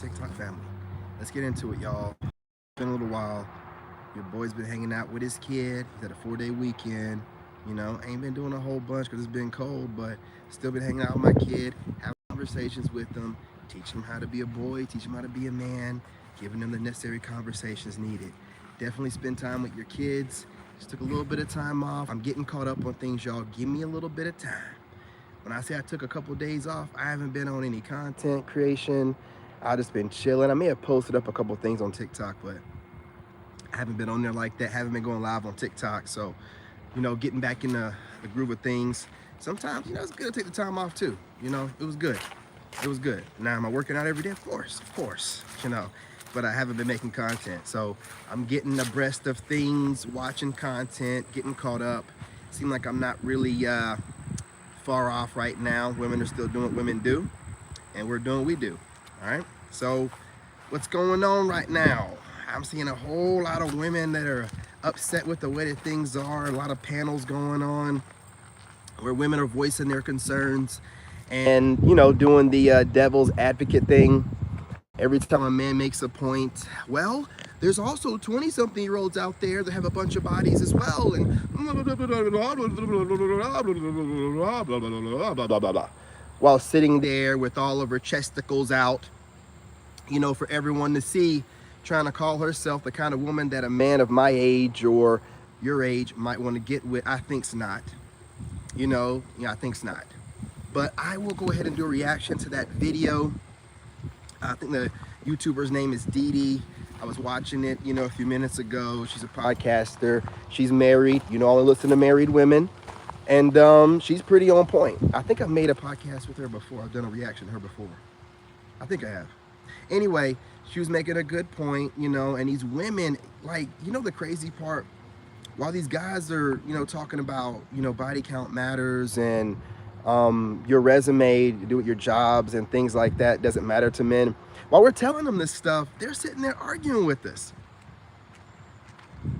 TikTok family. Let's get into it, y'all. It's been a little while. Your boy's been hanging out with his kid. He's had a 4-day weekend. Ain't been doing a whole bunch because it's been cold, but still been hanging out with my kid, having conversations with them, teaching him how to be a boy, teaching him how to be a man, giving them the necessary conversations needed. Definitely spend time with your kids. Just took a little bit of time off. I'm getting caught up on things, y'all. Give me a little bit of time. When I say I took a couple days off, I haven't been on any content creation. I've just been chilling. I may have posted up a couple things on TikTok, but I haven't been on there like that. Haven't been going live on TikTok. So, getting back in the groove of things. Sometimes, it's good to take the time off too. It was good. It was good. Now, am I working out every day? Of course, but I haven't been making content. So I'm getting abreast of things, watching content, getting caught up. Seems like I'm not really far off right now. Women are still doing what women do, and we're doing what we do. All right. So what's going on right now? I'm seeing a whole lot of women that are upset with the way that things are. A lot of panels going on where women are voicing their concerns and, doing the devil's advocate thing. Every time a man makes a point, well, there's also 20-something-year-olds out there that have a bunch of bodies as well, and while sitting there with all of her chesticles out, for everyone to see, trying to call herself the kind of woman that a man of my age or your age might want to get with. I think's not. I think's not. But I will go ahead and do a reaction to that video. I think the YouTuber's name is Dee Dee. I was watching it, a few minutes ago. She's a podcaster. She's married. I only listen to married women. And she's pretty on point. I think I've made a podcast with her before. I've done a reaction to her before. I think I have. Anyway, she was making a good point, and these women, the crazy part, while these guys are, talking about, body count matters and your resume to do with your jobs and things like that doesn't matter to men. While we're telling them this stuff, they're sitting there arguing with us.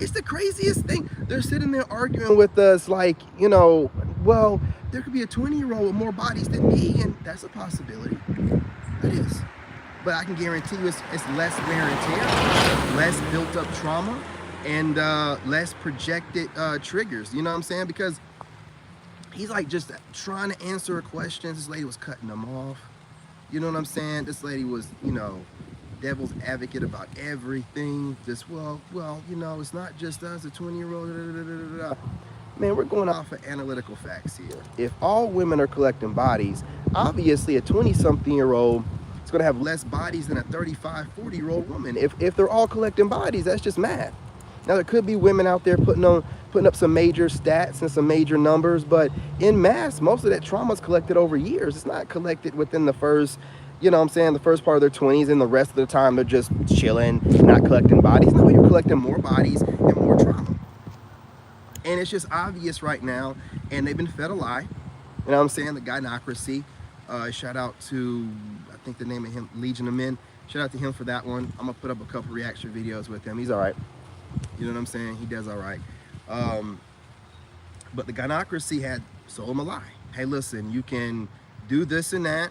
It's the craziest thing. They're sitting there arguing with us well, there could be a 20-year-old with more bodies than me, and that's a possibility. It is. But I can guarantee you it's less wear and tear, less built up trauma, and less projected triggers. You know what I'm saying? Because he's just trying to answer questions. This lady was cutting them off. You know what I'm saying? This lady was, devil's advocate about everything. Just, well, it's not just us, a 20-year-old. Man, we're going off of analytical facts here. If all women are collecting bodies, obviously a 20-something-year-old is going to have less bodies than a 35, 40-year-old woman. If they're all collecting bodies, that's just math. Now, there could be women out there putting up some major stats and some major numbers, but in mass, most of that trauma is collected over years. It's not collected within the first, the first part of their 20s, and the rest of the time they're just chilling, not collecting bodies. No, you're collecting more bodies and more trauma. And it's just obvious right now, and they've been fed a lie. The gynocracy. Shout out to, I think the name of him, Legion of Men. Shout out to him for that one. I'm going to put up a couple reaction videos with him. He's all right. You know what I'm saying? He does all right. But the gynocracy had sold him a lie. Hey, listen, you can do this and that.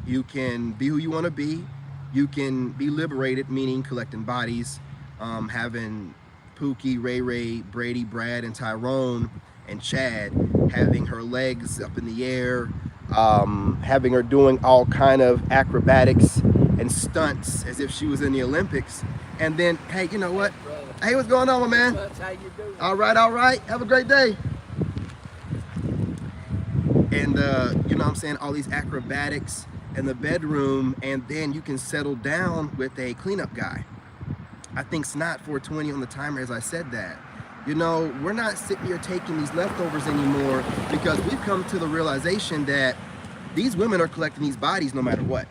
You can be who you want to be. You can be liberated, meaning collecting bodies, having Pookie, Ray Ray, Brady, Brad, and Tyrone, and Chad, having her legs up in the air, having her doing all kind of acrobatics and stunts as if she was in the Olympics. And then, hey, you know what? Hey, what's going on, my man? How you doing? All right. Have a great day. And, all these acrobatics in the bedroom, and then you can settle down with a cleanup guy. I think it's not 420 on the timer, as I said that. We're not sitting here taking these leftovers anymore because we've come to the realization that these women are collecting these bodies no matter what.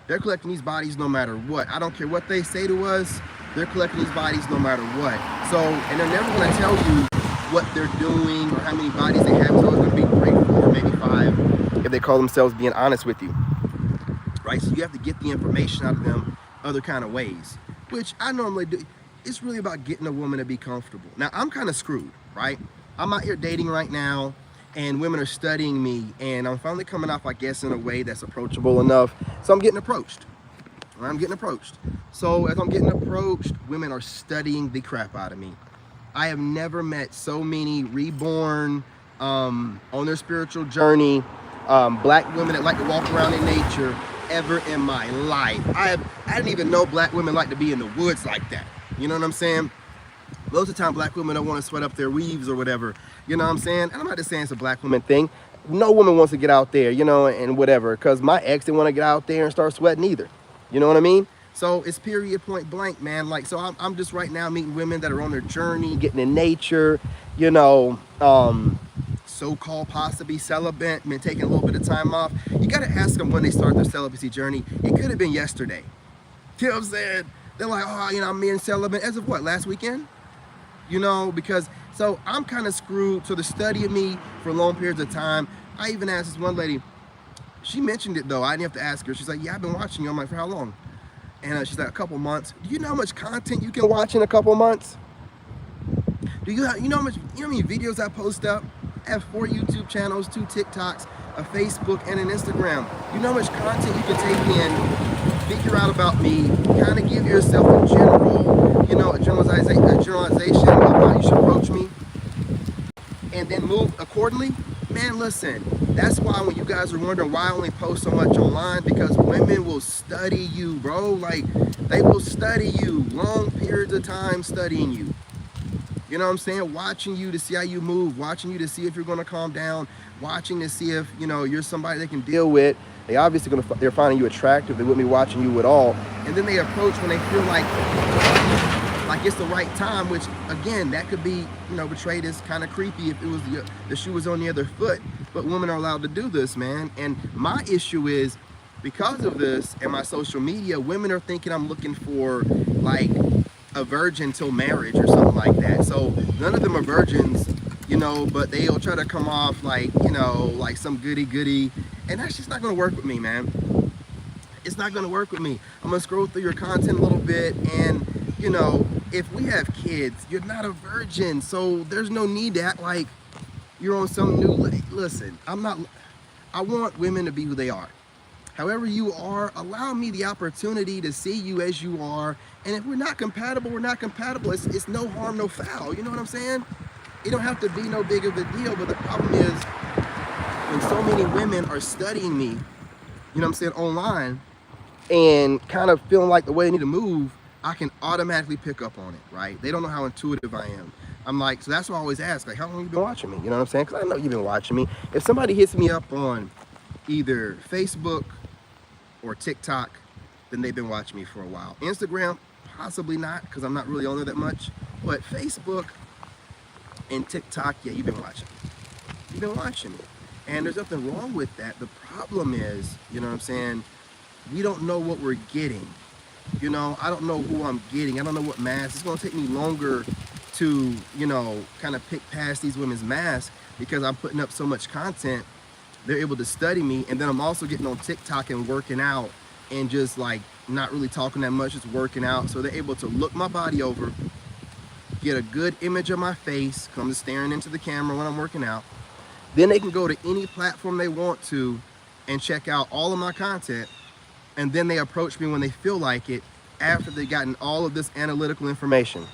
They're collecting these bodies no matter what. I don't care what they say to us. They're collecting these bodies no matter what. So, and they're never going to tell you what they're doing or how many bodies they have. So it's going to be 3, 4, maybe 5 if they call themselves being honest with you. Right? So you have to get the information out of them other kind of ways, which I normally do. It's really about getting a woman to be comfortable. Now, I'm kind of screwed, right? I'm out here dating right now, and women are studying me, and I'm finally coming off, I guess, in a way that's approachable enough. So I'm getting approached. I'm getting approached. So as I'm getting approached, women are studying the crap out of me. I have never met so many reborn, on their spiritual journey, black women that like to walk around in nature ever in my life. I didn't even know black women like to be in the woods like that. You know what I'm saying? Most of the time, black women don't want to sweat up their weaves or whatever. You know what I'm saying? And I'm not just saying it's a black woman thing. No woman wants to get out there, you know, and whatever. Because my ex didn't want to get out there and start sweating either. You know what I mean? So it's period, point blank, man. Like, so I'm just right now meeting women that are on their journey, getting in nature, you know, so-called possibly celibate, been taking a little bit of time off. You got to ask them when they start their celibacy journey. It could have been yesterday. You know what I'm saying? They're like, oh, you know, I'm being celibate as of what, last weekend? You know, because, so I'm kind of screwed. So the study of me for long periods of time. I even asked this one lady, she mentioned it though, I didn't have to ask her. She's like, yeah, I've been watching you. I'm like, for how long? And she's like, a couple months. Do you know how much content you can watch in a couple months? Do you know how much, you know how many videos I post up? I have 4 YouTube channels, 2 TikToks, a Facebook, and an Instagram. You know how much content you can take in, figure out about me, kind of give yourself a general, you know, a generalization of how you should approach me, and then move accordingly. Man, listen, that's why when you guys are wondering why I only post so much online, because women will study you, bro. Like, they will study you, long periods of time studying you. You know what I'm saying? Watching you to see how you move, watching you to see if you're going to calm down, watching to see if, you know, you're somebody they can deal with. They obviously they're finding you attractive. They wouldn't be watching you at all. And then they approach when they feel like it's the right time, which again, that could be, you know, portrayed as kind of creepy if it was the shoe was on the other foot. But women are allowed to do this, man. And my issue is, because of this and my social media, women are thinking I'm looking for like a virgin till marriage or something like that. So none of them are virgins, you know, but they'll try to come off like, you know, like some goody, and that's just not gonna work with me, man. It's not gonna work with me. I'm gonna scroll through your content a little bit, and you know, if we have kids, you're not a virgin, so there's no need to act like you're on some new, listen, I want women to be who they are. However you are, allow me the opportunity to see you as you are. And if we're not compatible, we're not compatible. It's no harm, no foul. You know what I'm saying? It don't have to be no big of a deal. But the problem is, when so many women are studying me, you know what I'm saying, online, and kind of feeling like the way they need to move, I can automatically pick up on it, right? They don't know how intuitive I am. I'm like, so that's why I always ask, like, how long have you been watching me? You know what I'm saying? Because I know you've been watching me. If somebody hits me up on either Facebook or TikTok, then they've been watching me for a while. Instagram, possibly not, because I'm not really on there that much. But Facebook and TikTok, yeah, you've been watching me. You've been watching me. And there's nothing wrong with that. The problem is, you know what I'm saying, we don't know what we're getting. You know, I don't know who I'm getting. I don't know what mask. It's going to take me longer to, you know, kind of pick past these women's masks, because I'm putting up so much content. They're able to study me, and then I'm also getting on TikTok and working out and just like not really talking that much, just working out. So they're able to look my body over, get a good image of my face, because I'm just staring into the camera when I'm working out. Then they can go to any platform they want to and check out all of my content. And then they approach me when they feel like it, after they've gotten all of this analytical information.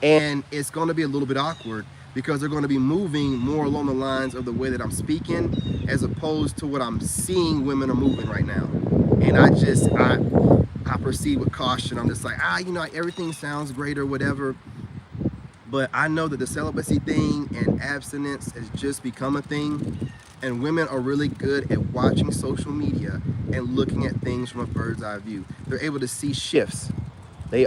And it's going to be a little bit awkward, because they're going to be moving more along the lines of the way that I'm speaking, as opposed to what I'm seeing women are moving right now. And I proceed with caution. I'm just like, you know, everything sounds great or whatever. But I know that the celibacy thing and abstinence has just become a thing. And women are really good at watching social media and looking at things from a bird's eye view. They're able to see shifts.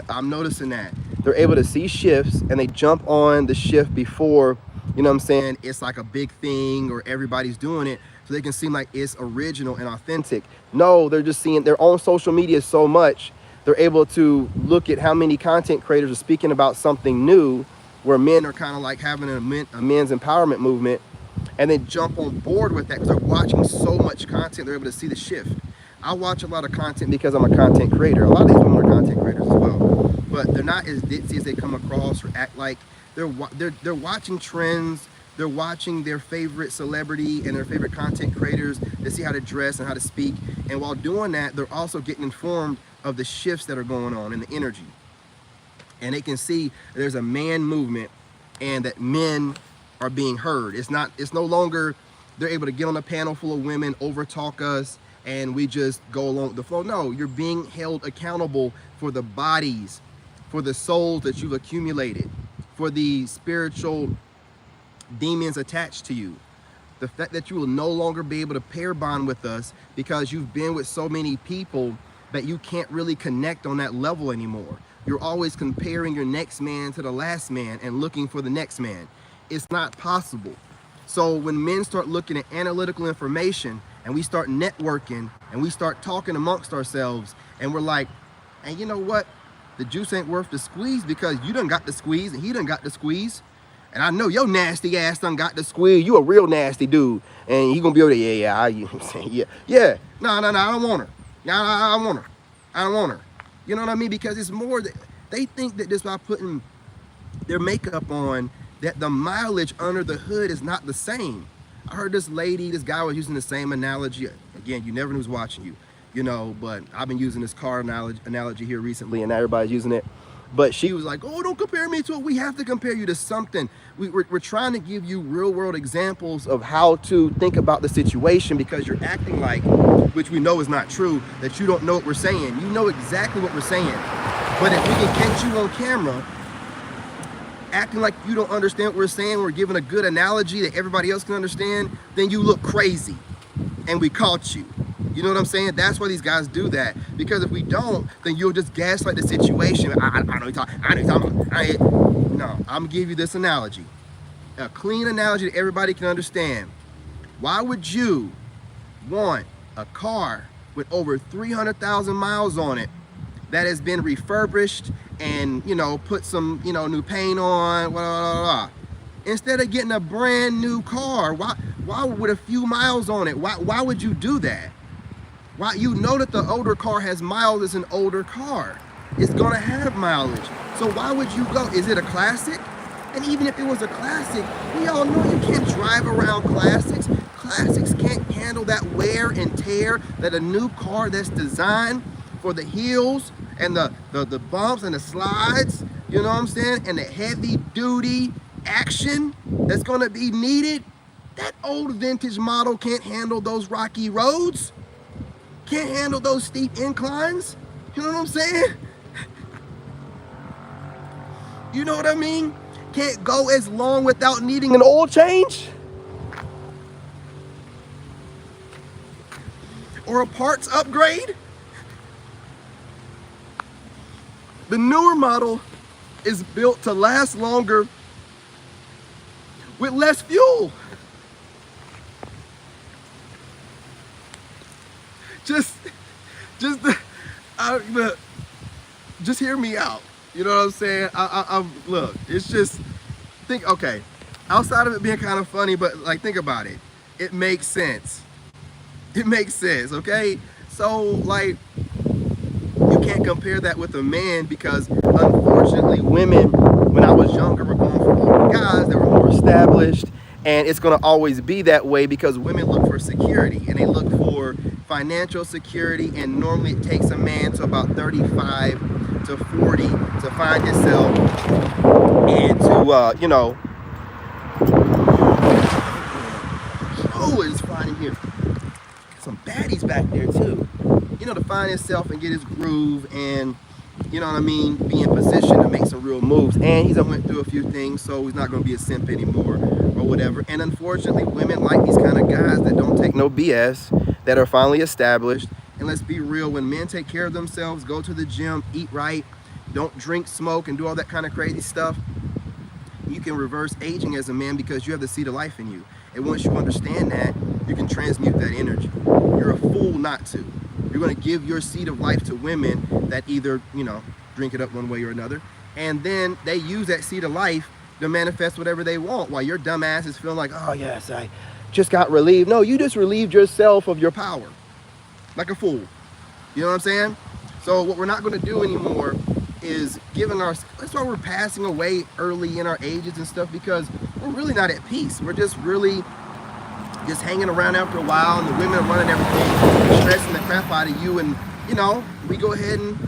I'm noticing that. They're able to see shifts, and they jump on the shift before, you know what I'm saying, it's like a big thing or everybody's doing it, so they can seem like it's original and authentic. No, they're just seeing their own social media so much, they're able to look at how many content creators are speaking about something new, where men are kind of like having a men's empowerment movement, and then jump on board with that because they're watching so much content, they're able to see the shift. I watch a lot of content because I'm a content creator. A lot of these women are content creators as well, but they're not as ditzy as they come across or act like. They're watching trends, They're watching their favorite celebrity and their favorite content creators to see how to dress and how to speak. And while doing that, they're also getting informed of the shifts that are going on in the energy. And they can see there's a man movement and that men are being heard. It's no longer they're able to get on a panel full of women, over talk us, and we just go along with the flow. No, you're being held accountable for the bodies, for the souls that you've accumulated, for the spiritual demons attached to you. The fact that you will no longer be able to pair bond with us because you've been with so many people that you can't really connect on that level anymore. You're always comparing your next man to the last man and looking for the next man. It's not possible. So when men start looking at analytical information and we start networking and we start talking amongst ourselves and we're like, and you know what? The juice ain't worth the squeeze because you done got the squeeze and he done got the squeeze. And I know your nasty ass done got the squeeze. You a real nasty dude. And he gonna be able to, yeah. No, I don't want her. No, I don't want her. I don't want her. You know what I mean? Because it's more that they think that just by putting their makeup on, that the mileage under the hood is not the same. I heard this guy was using the same analogy. Again, you never knew who's watching you, you know, but I've been using this car analogy here recently and everybody's using it. But she was like, oh, don't compare me to it. We have to compare you to something. We're trying to give you real world examples of how to think about the situation because you're acting like, which we know is not true, that you don't know what we're saying. You know exactly what we're saying. But if we can catch you on camera, acting like you don't understand what we're saying, we're giving a good analogy that everybody else can understand, then you look crazy. And we caught you. You know what I'm saying? That's why these guys do that. Because if we don't, then you'll just gaslight the situation. I know you're talking about. No, I'm gonna give you this analogy. A clean analogy that everybody can understand. Why would you want a car with over 300,000 miles on it that has been refurbished and, you know, put some, you know, new paint on, blah, blah, blah, instead of getting a brand new car? Why with a few miles on it? Why would you do that? Why? You know that the older car has miles. It's an older car. It's gonna have mileage. So why would you go? Is it a classic? And even if it was a classic, we all know you can't drive around classics. Classics can't handle that wear and tear that a new car that's designed for the hills and the bumps and the slides, you know what I'm saying? And the heavy duty action that's gonna be needed. That old vintage model can't handle those rocky roads. Can't handle those steep inclines. You know what I'm saying? You know what I mean? Can't go as long without needing an oil change or a parts upgrade. The newer model is built to last longer with less fuel. Just hear me out. You know what I'm saying? Look, it's just, okay, outside of it being kind of funny, but like, think about it. It makes sense. It makes sense, okay? So, like, you can't compare that with a man because, unfortunately, women, when I was younger, were going for older guys that were more established. And it's going to always be that way because women look for security and they look for financial security. And normally it takes a man to about 35 to 40 to find himself and to, you know, oh, it's fine in here. Some baddies back there too. You know, to find himself and get his groove and, you know what I mean, be in position to make some real moves. And he's went through a few things, so he's not going to be a simp anymore or whatever. And unfortunately, women like these kind of guys that don't take no BS, that are finally established. And let's be real, when men take care of themselves, go to the gym, eat right, don't drink, smoke, and do all that kind of crazy stuff, you can reverse aging as a man because you have the seed of life in you. And once you understand that, you can transmute that energy. You're a fool not to. You're going to give your seed of life to women that either, you know, drink it up one way or another. And then they use that seed of life to manifest whatever they want while your dumb ass is feeling like, oh, yes, I just got relieved. No, you just relieved yourself of your power. Like a fool. You know what I'm saying? So what we're not going to do anymore is giving our, that's why we're passing away early in our ages and stuff, because we're really not at peace. We're just really just hanging around after a while, and the women are running everything, stressing the crap out of you, and you know, we go ahead and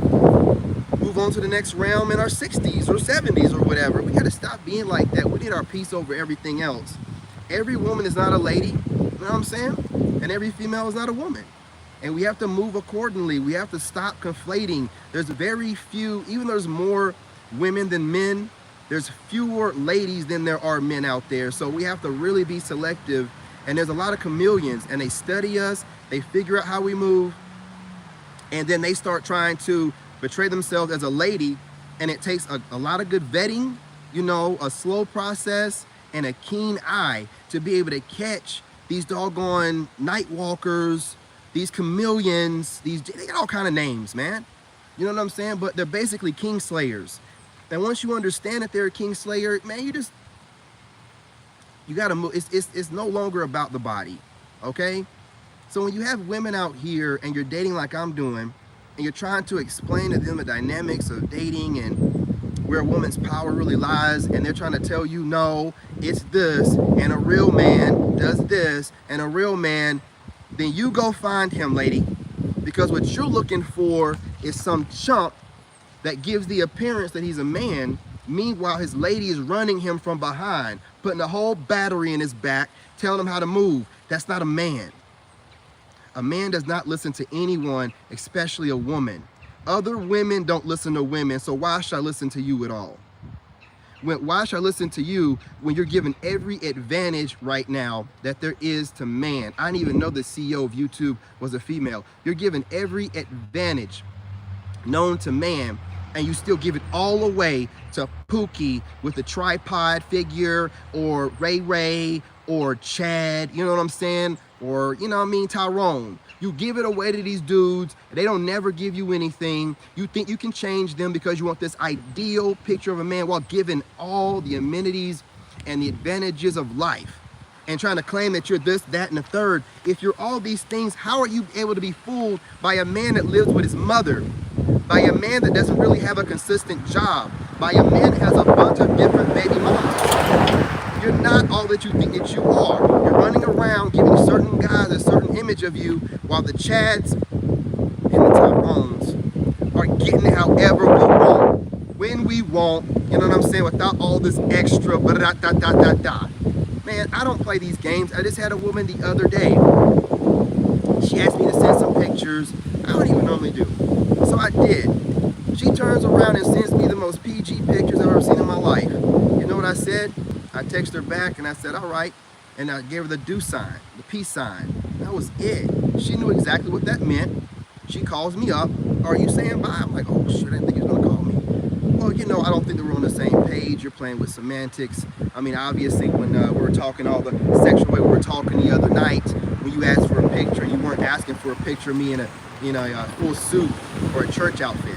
move on to the next realm in our 60s or 70s or whatever. We got to stop being like that. We need our peace over everything else. Every woman is not a lady, you know what I'm saying? And every female is not a woman. And we have to move accordingly. We have to stop conflating. There's very few, even though there's more women than men, there's fewer ladies than there are men out there. So we have to really be selective. And there's a lot of chameleons, and they study us, they figure out how we move, and then they start trying to portray themselves as a lady, and it takes a lot of good vetting, you know, a slow process, and a keen eye to be able to catch these doggone night walkers, these chameleons, they got all kind of names, man. You know what I'm saying? But they're basically king slayers. And once you understand that they're a king slayer, man, you gotta move. It's no longer about the body, okay? So when you have women out here and you're dating like I'm doing, and you're trying to explain to them the dynamics of dating and where a woman's power really lies, and they're trying to tell you, no, it's this, and a real man does this, and a real man, then you go find him, lady. Because what you're looking for is some chump that gives the appearance that he's a man. Meanwhile, his lady is running him from behind, putting a whole battery in his back, telling him how to move. That's not a man. A man does not listen to anyone, especially a woman. Other women don't listen to women, so why should I listen to you at all? Why should I listen to you when you're given every advantage right now that there is to man? I didn't even know the CEO of YouTube was a female. You're given every advantage known to man, and you still give it all away to Pookie with a tripod figure, or Ray Ray, or Chad, you know what I'm saying? Or, you know what I mean, Tyrone. You give it away to these dudes, they don't never give you anything. You think you can change them because you want this ideal picture of a man while giving all the amenities and the advantages of life, and trying to claim that you're this, that, and the third. If you're all these things, how are you able to be fooled by a man that lives with his mother, by a man that doesn't really have a consistent job, by a man that has a bunch of different baby mamas? You're not all that you think that you are. You're running around giving certain guys a certain image of you, while the Chads and the Tyrones are getting it however we want, when we want, you know what I'm saying, without all this extra da-da-da-da-da-da. Man, I don't play these games. I just had a woman the other day. She asked me to send some pictures. I don't even normally do. So I did. She turns around and sends me the most PG pictures I've ever seen in my life. You know what I said? I texted her back and I said, all right. And I gave her the do sign, the peace sign. That was it. She knew exactly what that meant. She calls me up. Are you saying bye? I'm like, oh shit, I didn't think he was gonna call me. Well, you know, I don't think that we're on the same page. You're playing with semantics. I mean, obviously, when we were talking all the sexual way we were talking the other night, when you asked for a picture, you weren't asking for a picture of me in a full suit or a church outfit.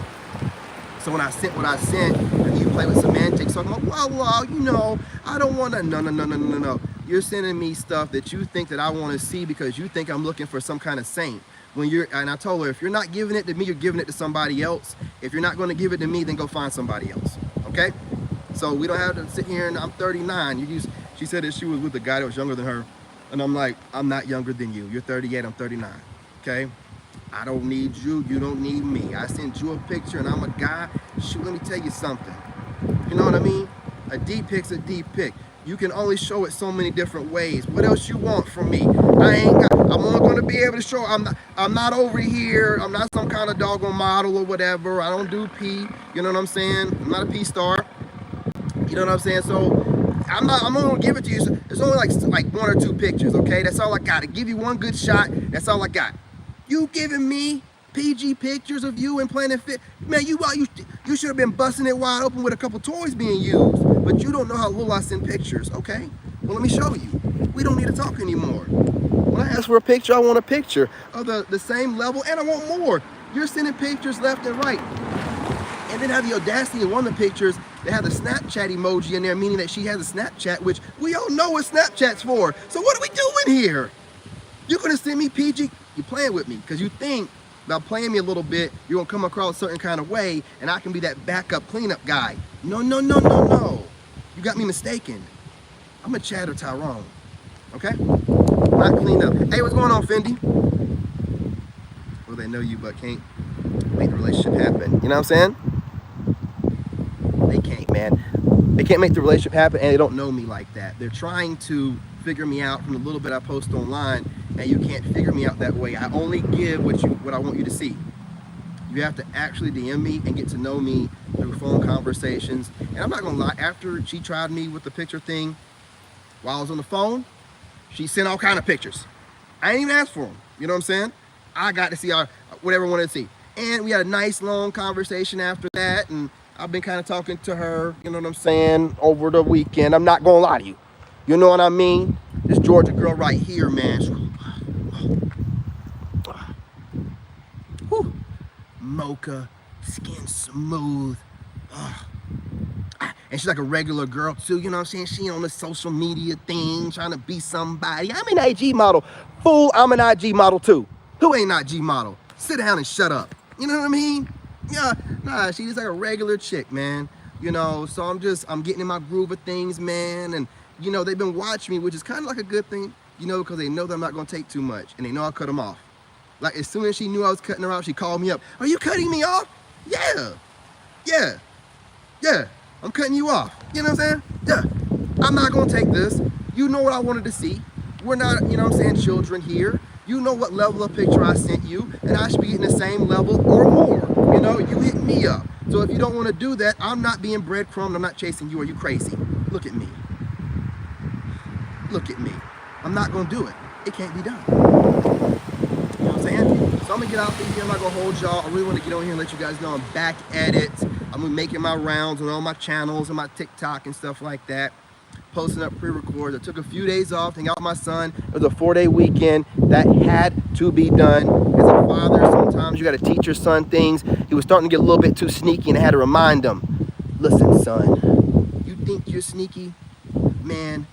So when I sent what I sent, and you play with semantics, so I'm like, well, you know, I don't want to, no. You're sending me stuff that you think that I want to see because you think I'm looking for some kind of saint. And I told her, if you're not giving it to me, you're giving it to somebody else. If you're not going to give it to me, then go find somebody else, okay? So we don't have to sit here and I'm 39. She said that she was with a guy that was younger than her. And I'm like, I'm not younger than you. You're 38, I'm 39, okay? I don't need you, you don't need me. I sent you a picture and I'm a guy. Shoot, let me tell you something. You know what I mean? A D pic's a D pic. You can only show it so many different ways. What else you want from me? I'm only gonna be able to show, I'm not over here. I'm not some kind of doggone model or whatever. I don't do P, you know what I'm saying? I'm not a P star. You know what I'm saying? So I'm only gonna give it to you. So there's only like one or two pictures, okay? That's all I got. To give you one good shot, that's all I got. You giving me PG pictures of you and Planet Fit, man, you should have been busting it wide open with a couple toys being used, but you don't know how little I send pictures, okay? Well, let me show you. We don't need to talk anymore. When I ask for a picture, I want a picture of the same level, and I want more. You're sending pictures left and right. And then have the audacity of one of the pictures that have the Snapchat emoji in there, meaning that she has a Snapchat, which we all know what Snapchat's for. So what are we doing here? You're gonna send me PG, you're playing with me, because you think by playing me a little bit, you're gonna come across a certain kind of way, and I can be that backup cleanup guy. No. You got me mistaken. I'm a Chad or Tyrone. Okay? Not cleaned up. Hey, what's going on, Fendi? Well, they know you, but can't make the relationship happen. You know what I'm saying? They can't, man. They can't make the relationship happen, and they don't know me like that. They're trying to figure me out from the little bit I post online, and you can't figure me out that way. I only give what I want you to see. You have to actually DM me and get to know me through phone conversations. And I'm not gonna lie, after she tried me with the picture thing while I was on the phone, she sent all kind of pictures. I didn't even ask for them. You know what I'm saying? I got to see whatever I wanted to see. And we had a nice long conversation after that, and I've been kind of talking to her, you know what I'm saying, over the weekend. I'm not gonna lie to you. You know what I mean? This Georgia girl right here, man. Whew. Mocha, skin smooth. And she's like a regular girl too, you know what I'm saying? She on the social media thing, trying to be somebody. I'm an IG model. Fool, I'm an IG model too. Who ain't an IG model? Sit down and shut up. You know what I mean? Yeah, nah, she's just like a regular chick, man. You know, so I'm getting in my groove of things, man. And, you know, they've been watching me, which is kind of like a good thing, you know, because they know that I'm not going to take too much. And they know I'll cut them off. Like, as soon as she knew I was cutting her off, she called me up. Are you cutting me off? Yeah. Yeah. Yeah. I'm cutting you off. You know what I'm saying? Yeah. I'm not going to take this. You know what I wanted to see. We're not, you know what I'm saying, children here. You know what level of picture I sent you, and I should be hitting the same level or more. You know, you hit me up. So if you don't want to do that, I'm not being breadcrumbed. I'm not chasing you. Are you crazy? Look at me. Look at me. I'm not going to do it. It can't be done. You know what I'm saying? So I'm going to get out there. I'm not going to hold y'all. I really want to get on here and let you guys know I'm back at it. I'm making my rounds on all my channels and my TikTok and stuff like that. Posting up pre-records. I took a few days off to hang out with my son. It was a 4-day weekend that had to be done. As a father, sometimes you got to teach your son things. He was starting to get a little bit too sneaky, and I had to remind him, listen, son, you think you're sneaky? Man,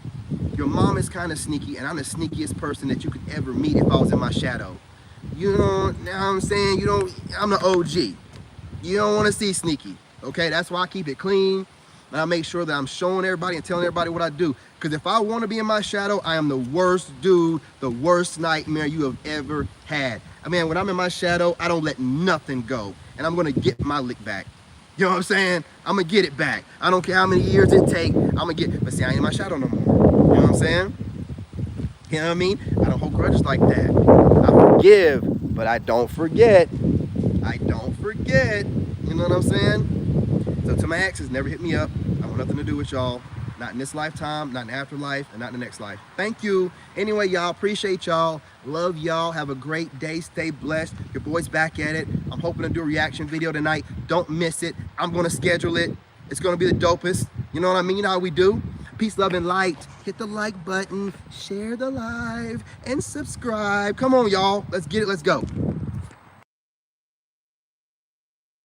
your mom is kind of sneaky, and I'm the sneakiest person that you could ever meet if I was in my shadow. You know what I'm saying? I'm the OG. You don't want to see sneaky, okay? That's why I keep it clean. And I make sure that I'm showing everybody and telling everybody what I do. Because if I want to be in my shadow, I am the worst dude, the worst nightmare you have ever had. I mean, when I'm in my shadow, I don't let nothing go. And I'm going to get my lick back. You know what I'm saying? I'm going to get it back. I don't care how many years it takes. I'm going to get it. But see, I ain't in my shadow no more. You know what I'm saying? You know what I mean? I don't hold grudges like that. I forgive, but I don't forget. I don't forget. You know what I'm saying? So to my exes, never hit me up. I want nothing to do with y'all. Not in this lifetime, not in the afterlife, and not in the next life. Thank you. Anyway, y'all, appreciate y'all. Love y'all. Have a great day. Stay blessed. Your boy's back at it. I'm hoping to do a reaction video tonight. Don't miss it. I'm going to schedule it. It's going to be the dopest. You know what I mean? You know how we do. Peace, love, and light. Hit the like button, share the live, and subscribe. Come on, y'all. Let's get it. Let's go.